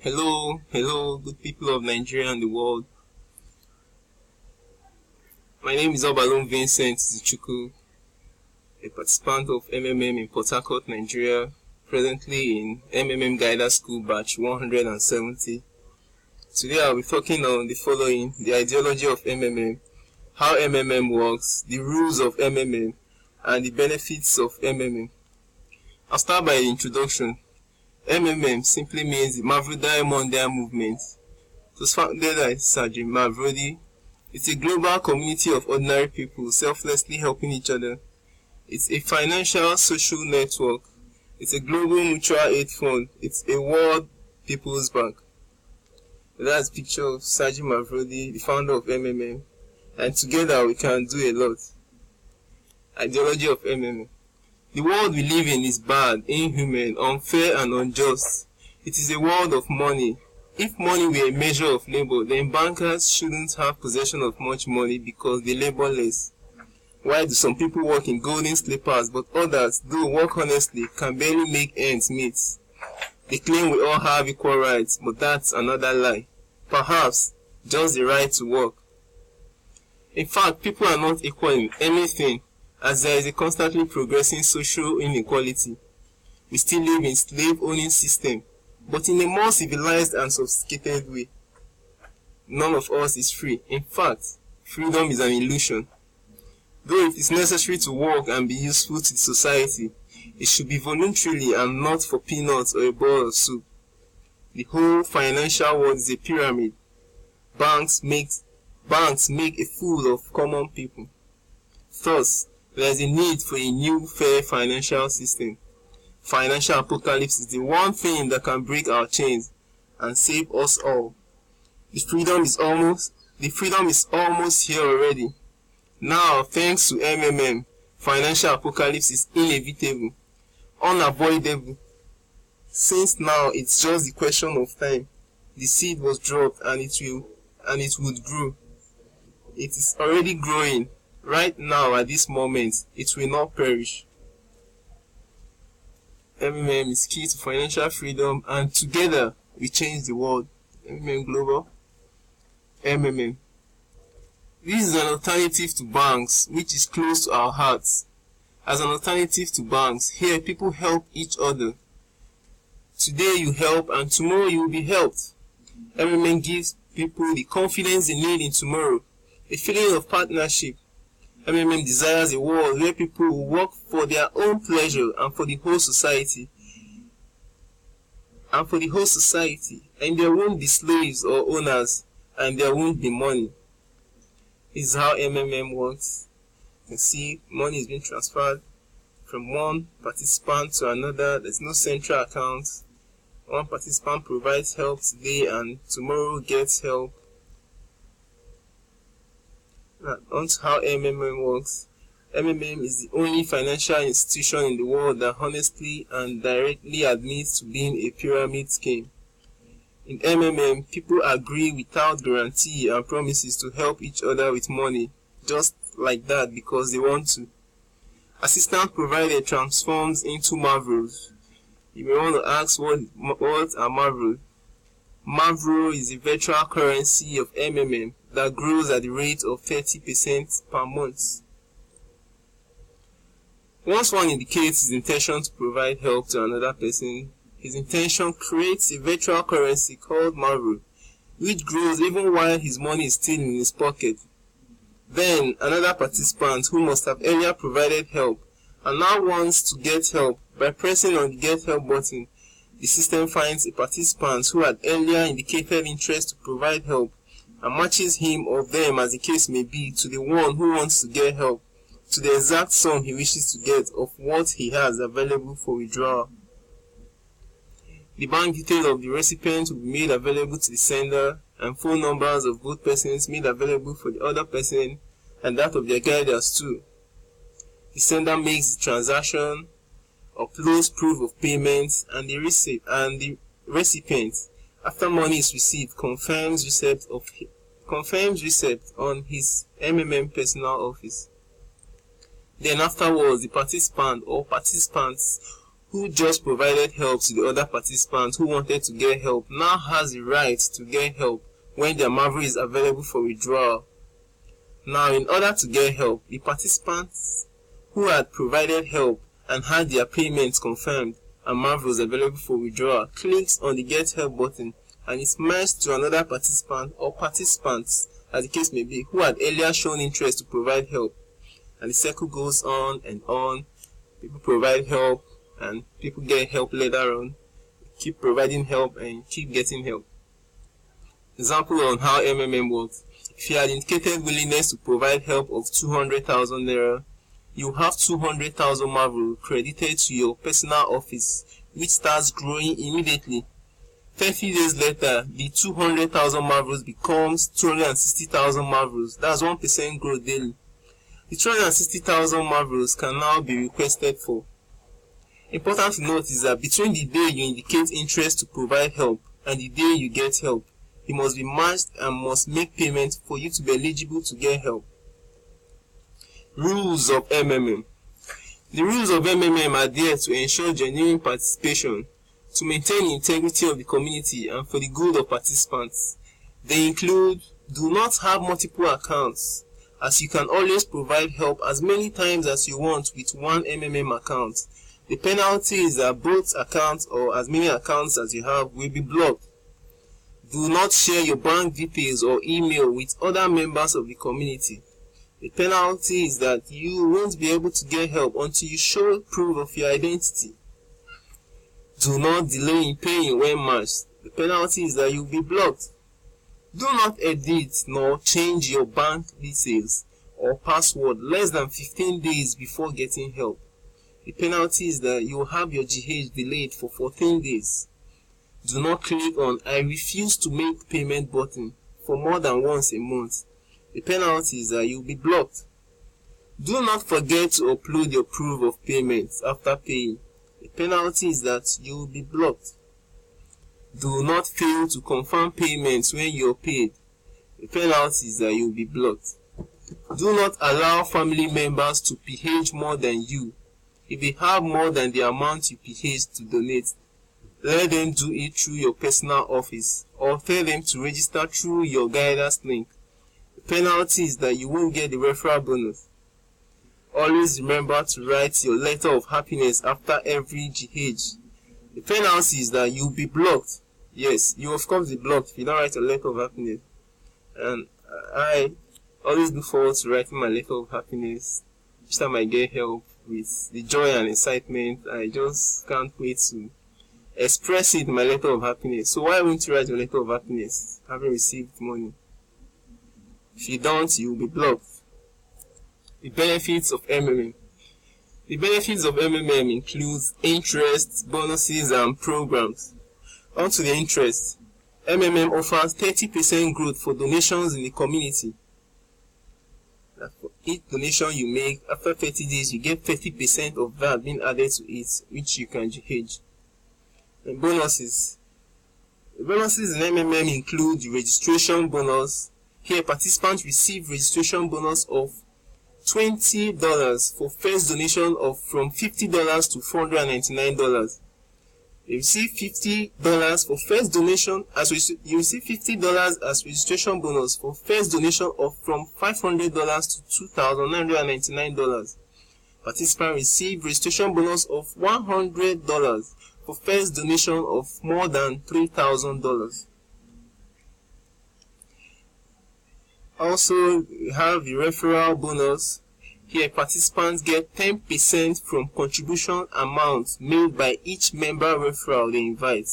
Hello, good people of Nigeria and the world. My name is Obalon Vincent Zichuku, a participant of MMM in Port Harcourt, Nigeria, presently in MMM Guider School Batch 170. Today I'll be talking on the following: the ideology of MMM, how MMM works, the rules of MMM, and the benefits of MMM. I'll start by the introduction. MMM simply means the Mavrodi Mondial Movement. It was founded by Sir Jim Mavrodi. It's a global community of ordinary people selflessly helping each other. It's a financial social network. It's a global mutual aid fund. It's a world people's bank. That's a picture of Sir Jim Mavrodi, the founder of MMM. And together we can do a lot. Ideology of MMM. The world we live in is bad, inhuman, unfair and unjust. It is a world of money. If money were a measure of labor, then bankers shouldn't have possession of much money because they labor less. Why do some people work in golden slippers but others, though work honestly, can barely make ends meet? They claim we all have equal rights, but that's another lie. Perhaps just the right to work. In fact, people are not equal in anything, as there is a constantly progressing social inequality. We still live in slave-owning system, but in a more civilized and sophisticated way. None of us is free. In fact, freedom is an illusion. Though it is necessary to work and be useful to society, it should be voluntarily and not for peanuts or a bowl of soup. The whole financial world is a pyramid. Banks make a fool of common people. Thus, there is a need for a new fair financial system. Financial apocalypse is the one thing that can break our chains and save us all. The freedom is almost here already. Now, thanks to MMM, financial apocalypse is inevitable, unavoidable. Since now it's just the question of time. The seed was dropped and it would grow. It is already growing. Right now, at this moment, it will not perish. MMM is key to financial freedom, and together we change the world. MMM Global. MMM. This is an alternative to banks, which is close to our hearts. As an alternative to banks, here people help each other. Today you help, and tomorrow you will be helped. MMM gives people the confidence they need in tomorrow, a feeling of partnership. MMM desires a world where people will work for their own pleasure and for the whole society. And there won't be slaves or owners, and there won't be money. This is how MMM works. You can see money is being transferred from one participant to another. There's no central account. One participant provides help today and tomorrow gets help. On to how MMM works. MMM is the only financial institution in the world that honestly and directly admits to being a pyramid scheme. In MMM, people agree without guarantee and promises to help each other with money, just like that, because they want to. Assistant provided transforms into Mavros. You may want to ask what are Mavros? Mavro is a virtual currency of MMM that grows at the rate of 30% per month. Once one indicates his intention to provide help to another person, his intention creates a virtual currency called Mavro, which grows even while his money is still in his pocket. Then, another participant who must have earlier provided help and now wants to get help by pressing on the Get Help button. The system finds a participant who had earlier indicated interest to provide help and matches him or them, as the case may be, to the one who wants to get help, to the exact sum he wishes to get of what he has available for withdrawal. The bank details of the recipient will be made available to the sender, and phone numbers of both persons made available for the other person and that of their guiders too. The sender makes the transaction, uploads proof of payment, and the recipient, after money is received, confirms receipt on his MMM personal office. Then afterwards, the participant or participants who just provided help to the other participants who wanted to get help now has the right to get help when their Marvel is available for withdrawal. Now, in order to get help, the participants who had provided help and had their payments confirmed and Marvel was available for withdrawal clicks on the Get Help button and is merged to another participant or participants, as the case may be, who had earlier shown interest to provide help. And the circle goes on and on. People provide help and people get help later on. Keep providing help and keep getting help. Example on how MMM works. If you had indicated willingness to provide help of 200,000 naira, you have 200,000 Marvel credited to your personal office, which starts growing immediately. 30 days later, the 200,000 Marvels becomes 260,000 Marvels. That's 1% growth daily. The 260,000 Marvels can now be requested for. Important to note is that between the day you indicate interest to provide help and the day you get help, you must be matched and must make payment for you to be eligible to get help. Rules of MMM. The rules of MMM are there to ensure genuine participation, to maintain the integrity of the community and for the good of participants. They include: do not have multiple accounts, as you can always provide help as many times as you want with one MMM account. The penalty is that both accounts or as many accounts as you have will be blocked. Do not share your bank details or email with other members of the community. The penalty is that you won't be able to get help until you show proof of your identity. Do not delay in paying when matched. The penalty is that you will be blocked. Do not edit nor change your bank details or password less than 15 days before getting help. The penalty is that you will have your GH delayed for 14 days. Do not click on "I refuse to make payment" button for more than once a month. The penalty is that you will be blocked. Do not forget to upload your proof of payment after paying. The penalty is that you will be blocked. Do not fail to confirm payments when you are paid. The penalty is that you will be blocked. Do not allow family members to pH more than you. If they have more than the amount you pH to donate, let them do it through your personal office or tell them to register through your guidance link. The penalty is that you won't get the referral bonus. Always remember to write your letter of happiness after every GH. The penalty is that you'll be blocked. Yes, you of course be blocked if you don't write a letter of happiness. And I always look forward to writing my letter of happiness each time I get help with the joy and excitement. I just can't wait to express it in my letter of happiness. So why won't you write your letter of happiness having received money? If you don't, you will be blocked. The benefits of MMM. The benefits of MMM include interest, bonuses, and programs. On to the interest. MMM offers 30% growth for donations in the community. That for each donation you make, after 30 days, you get 30% of that being added to it, which you can hedge. And bonuses. The bonuses in MMM include the registration bonus. Here, participants receive registration bonus of $20 for first donation of from $50 to $499. You receive $50 for first donation you receive $50 as registration bonus for first donation of from $500 to $2,999. Participants receive registration bonus of $100 for first donation of more than $3,000. Also, we have the referral bonus. Here, participants get 10% from contribution amounts made by each member referral they invite.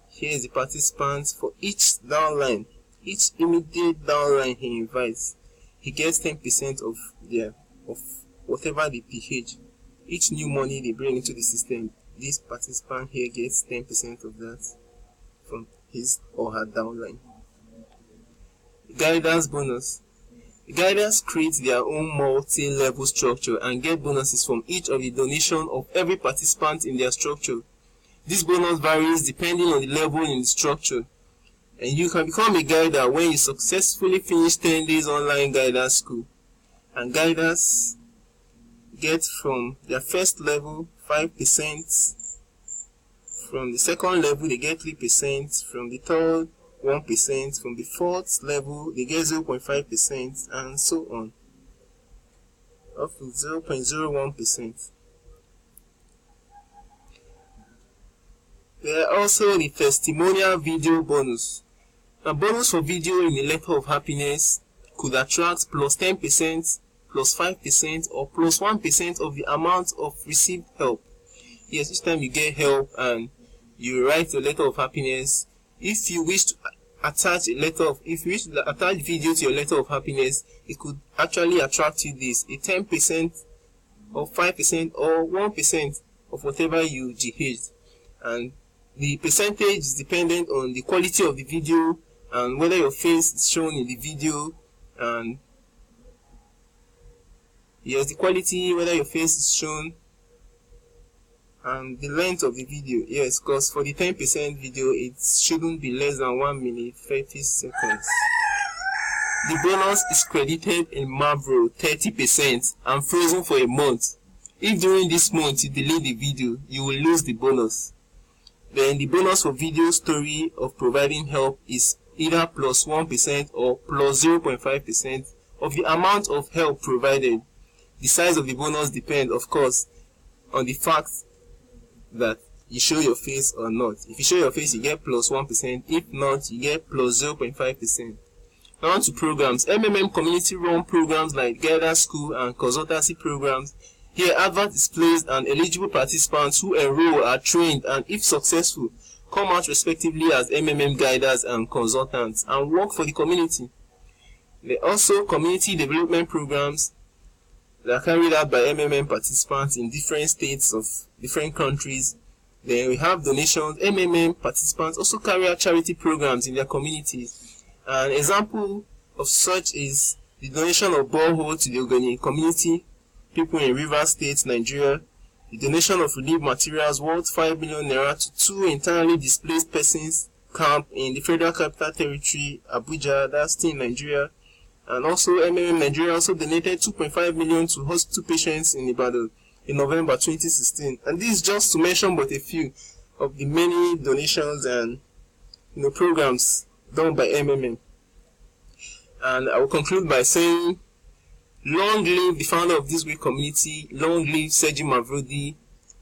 Here is the participants for each downline, each immediate downline he invites. He gets 10% of whatever they pH. Each new money they bring into the system, this participant here gets 10% of that from his or her downline. Guidance bonus. The guidance creates their own multi-level structure and get bonuses from each of the donation of every participant in their structure. This bonus varies depending on the level in the structure. And you can become a guider when you successfully finish 10 days online guidance school. And guiders get from their first level 5%. From the second level, they get 3%. From the third, 1%. From the fourth level, they get 0.5%, and so on, up to 0.01%. There are also the testimonial video bonus. A bonus for video in a letter of happiness could attract plus 10%, plus 5%, or plus 1% of the amount of received help. Yes, each time you get help and you write a letter of happiness, if you wish to attach video to your letter of happiness, it could actually attract you this, a 10% or 5% or 1% of whatever you GH'd. And the percentage is dependent on the quality of the video and whether your face is shown in the video, and yes, the quality, whether your face is shown, and the length of the video. Yes, because for the 10% video, it shouldn't be less than 1 minute 30 seconds. The bonus is credited in Mavro 30% and frozen for a month. If during this month you delete the video, you will lose the bonus. Then the bonus for video story of providing help is either plus 1% or plus 0.5% of the amount of help provided. The size of the bonus depends, of course, on the fact that you show your face or not. If you show your face, you get plus 1%. If not, you get plus 0.5%. Now on to programs. MMM community run programs like Guidance School and consultancy programs. Here, advert is placed and eligible participants who enroll are trained and, if successful, come out respectively as MMM guiders and consultants and work for the community. There are also community development programs that are carried out by MMM participants in different states of different countries. Then we have donations. MMM participants also carry out charity programs in their communities. An example of such is the donation of borehole to the Ogoni community people in Rivers State, Nigeria, the donation of relief materials worth 5 million naira to 2 internally displaced persons camp in the Federal Capital Territory, Abuja, that's still in Nigeria. And also MMM Nigeria also donated 2.5 million to hospital patients in Ibadan in November 2016. And this is just to mention but a few of the many donations and programs done by MMM. And I will conclude by saying, long live the founder of this great community, long live Sergi Mavrodi,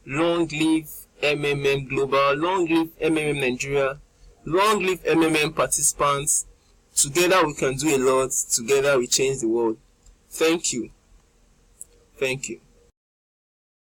long live MMM Global, long live MMM Nigeria, long live MMM participants. Together we can do a lot, together we change the world. Thank you. Thank you.